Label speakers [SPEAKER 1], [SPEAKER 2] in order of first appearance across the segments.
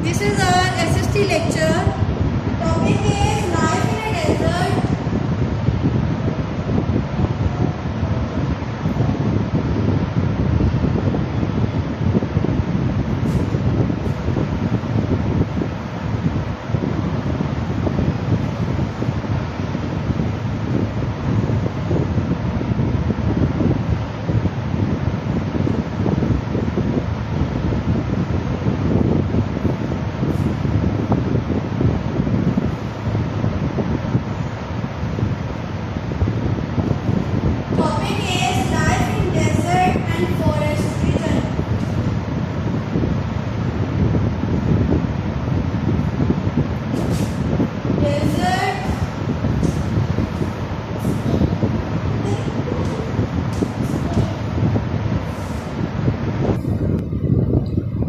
[SPEAKER 1] This is our SST lecture. Topic is life in a desert. Topic is life in desert and forest region. Desert.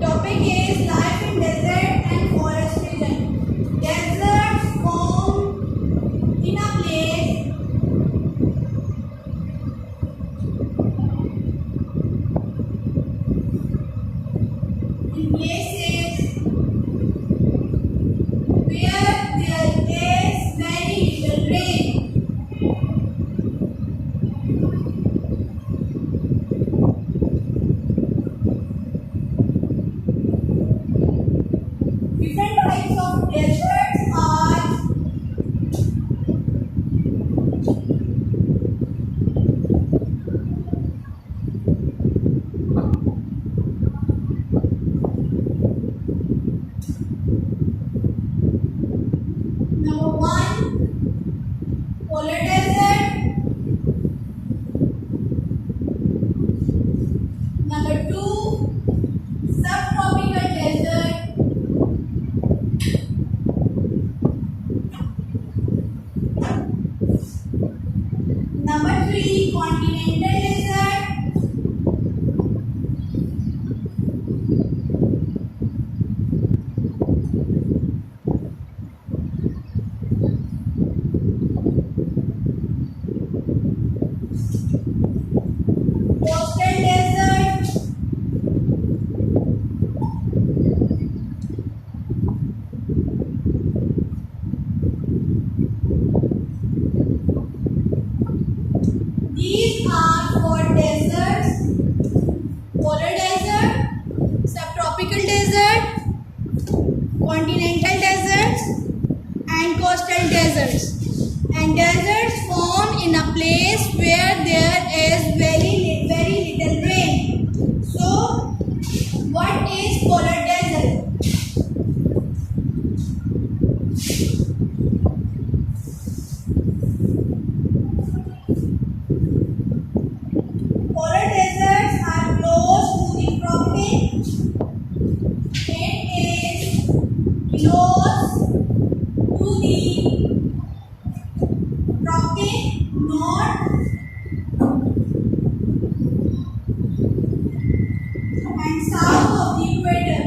[SPEAKER 1] Topic is life in desert and forest region. Deserts form in a place in places where there is very little rain. Different types of deserts are number one, polar desert. Number two, subtropical desert. Number three, continental desert. Coastal desert. These are four deserts: polar desert, subtropical desert, continental deserts, and coastal deserts. And deserts form in a place where there is very little rain. So, what is polar desert? Polar deserts are close to the tropics. It is close to the tropic north and south of the equator.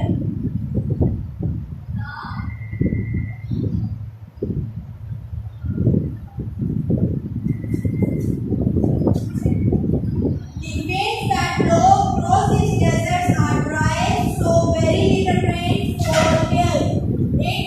[SPEAKER 1] The winds that blow across these deserts are dry, so very little rain falls here. It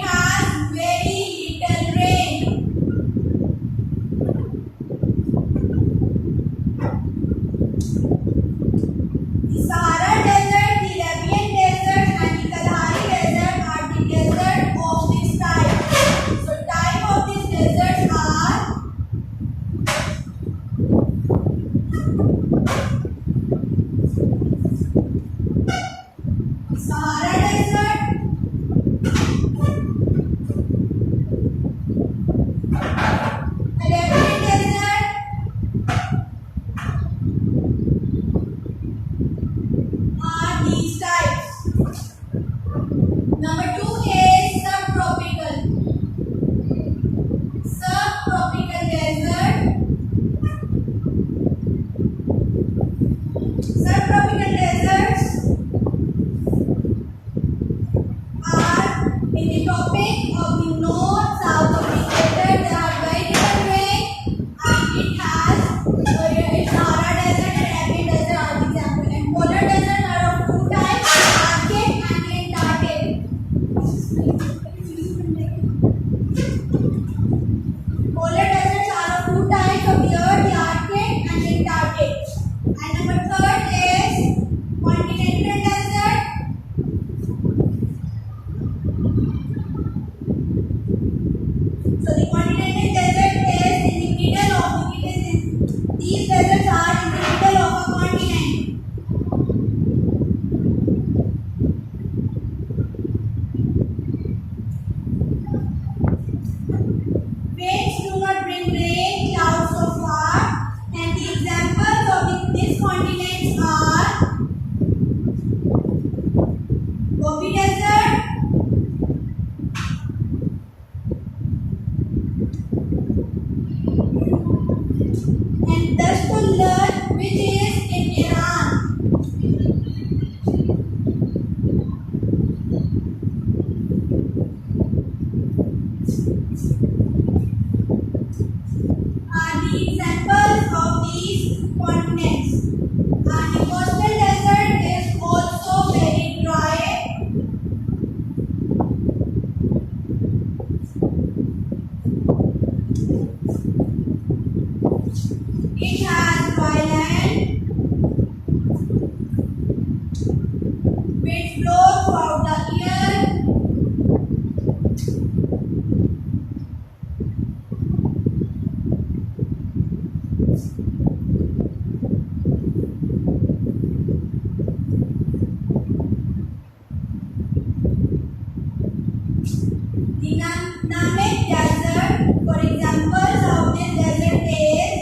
[SPEAKER 1] Namib Desert, for examples of this desert is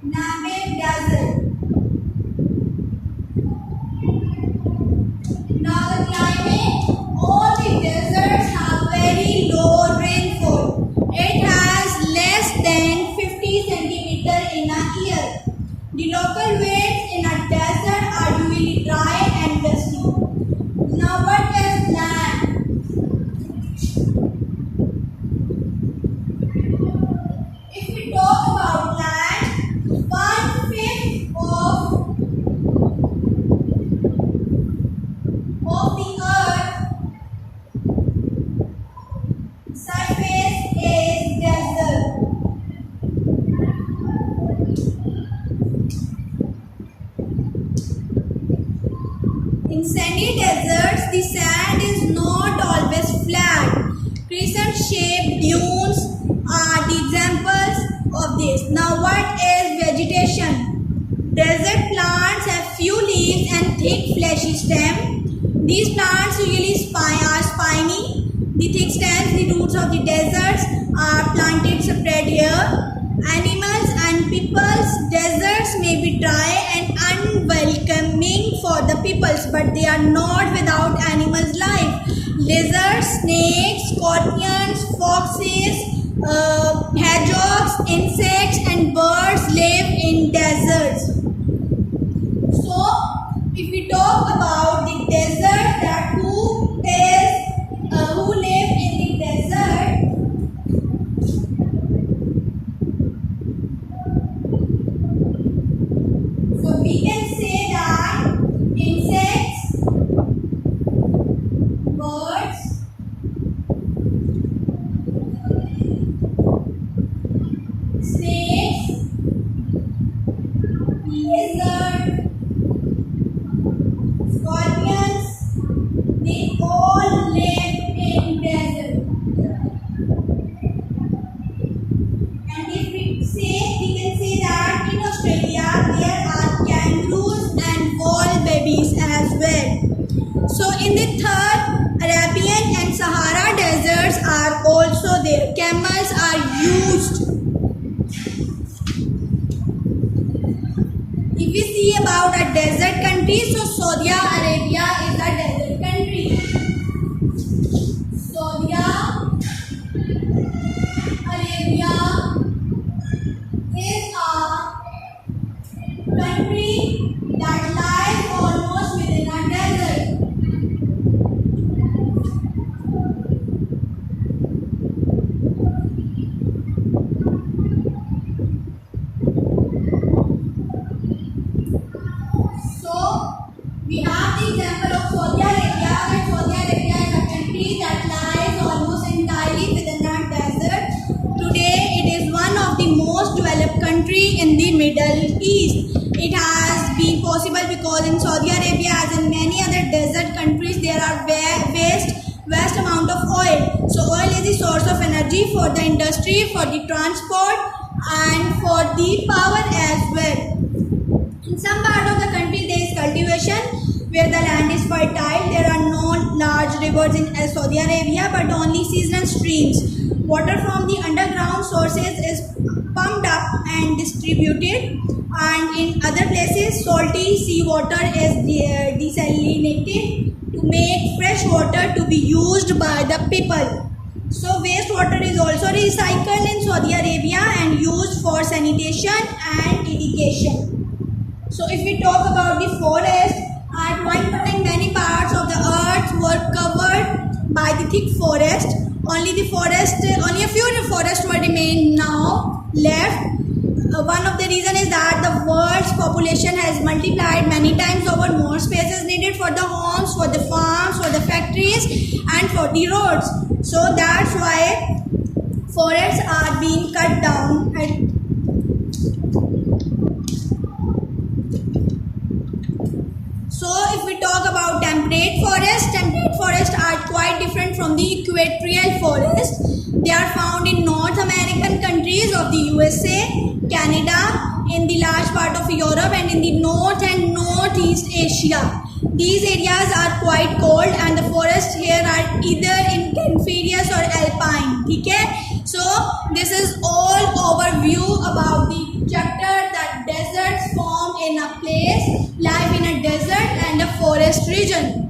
[SPEAKER 1] Namib Desert. Now the climate, all the deserts have very low rainfall. It has less than 50 centimeters in a year. The local winds in a desert are usually dry and dusty. Now what is land? If we talk about land, 1/5 of the earth surface is desert. In sandy deserts, the sand is not always flat. Crescent-shaped dunes are the examples of this. Now, what is vegetation? Desert plants have few leaves and thick fleshy stem. These plants usually are spiny. The thick stems, the roots of the deserts are planted spread here. Animals and people's deserts may be dry and unwelcoming for the peoples, but they are not without animals' life. Lizards, snakes, scorpions, foxes, hedgehogs, insects, and birds live in deserts. So, if we talk about the desert, that who live in the desert? So we can say that insects, birds, snakes, lizards, scorpions, they all live in desert. And if we can say that in Australia there are kangaroos and wall babies as well. So in the third, Arabian and Sahara deserts are also there. Camels are used. If we see about a desert country, so Saudi Arabia is a desert country. Saudi Arabia is a country that lies almost within a desert. So, we have the example of Saudi Arabia, that Saudi Arabia is a country that lies almost entirely within a desert. Today, it is one of the most developed countries in the Middle East. It has been possible because in Saudi Arabia, as in many other desert countries, there are vast amount of oil. So, oil is the source of energy for the industry, for the transport, and for the power as well. In some part of the country there is cultivation where the land is fertile. There are no large rivers in Saudi Arabia but only seasonal streams. Water from the underground sources is pumped up and distributed, and in other places salty seawater is desalinated to make fresh water to be used by the people. So wastewater is also recycled in Saudi Arabia and used for sanitation and irrigation. So if we talk about the forest, at one time many parts of the earth were covered by the thick forest. Only a few forests were remain now left. One of the reason is that the world's population has multiplied many times over. More space is needed for the homes, for the farms, for the factories, and for the roads. So that's why forests are being cut down. So if we talk about temperate forests are quite different from the equatorial forest. They are found in North American countries of the USA, Canada, in the large part of Europe, and in the North and Northeast Asia. These areas are quite cold, and the forests here are either in inferior So this is all overview about the chapter that deserts form in a place, life in a desert and a forest region.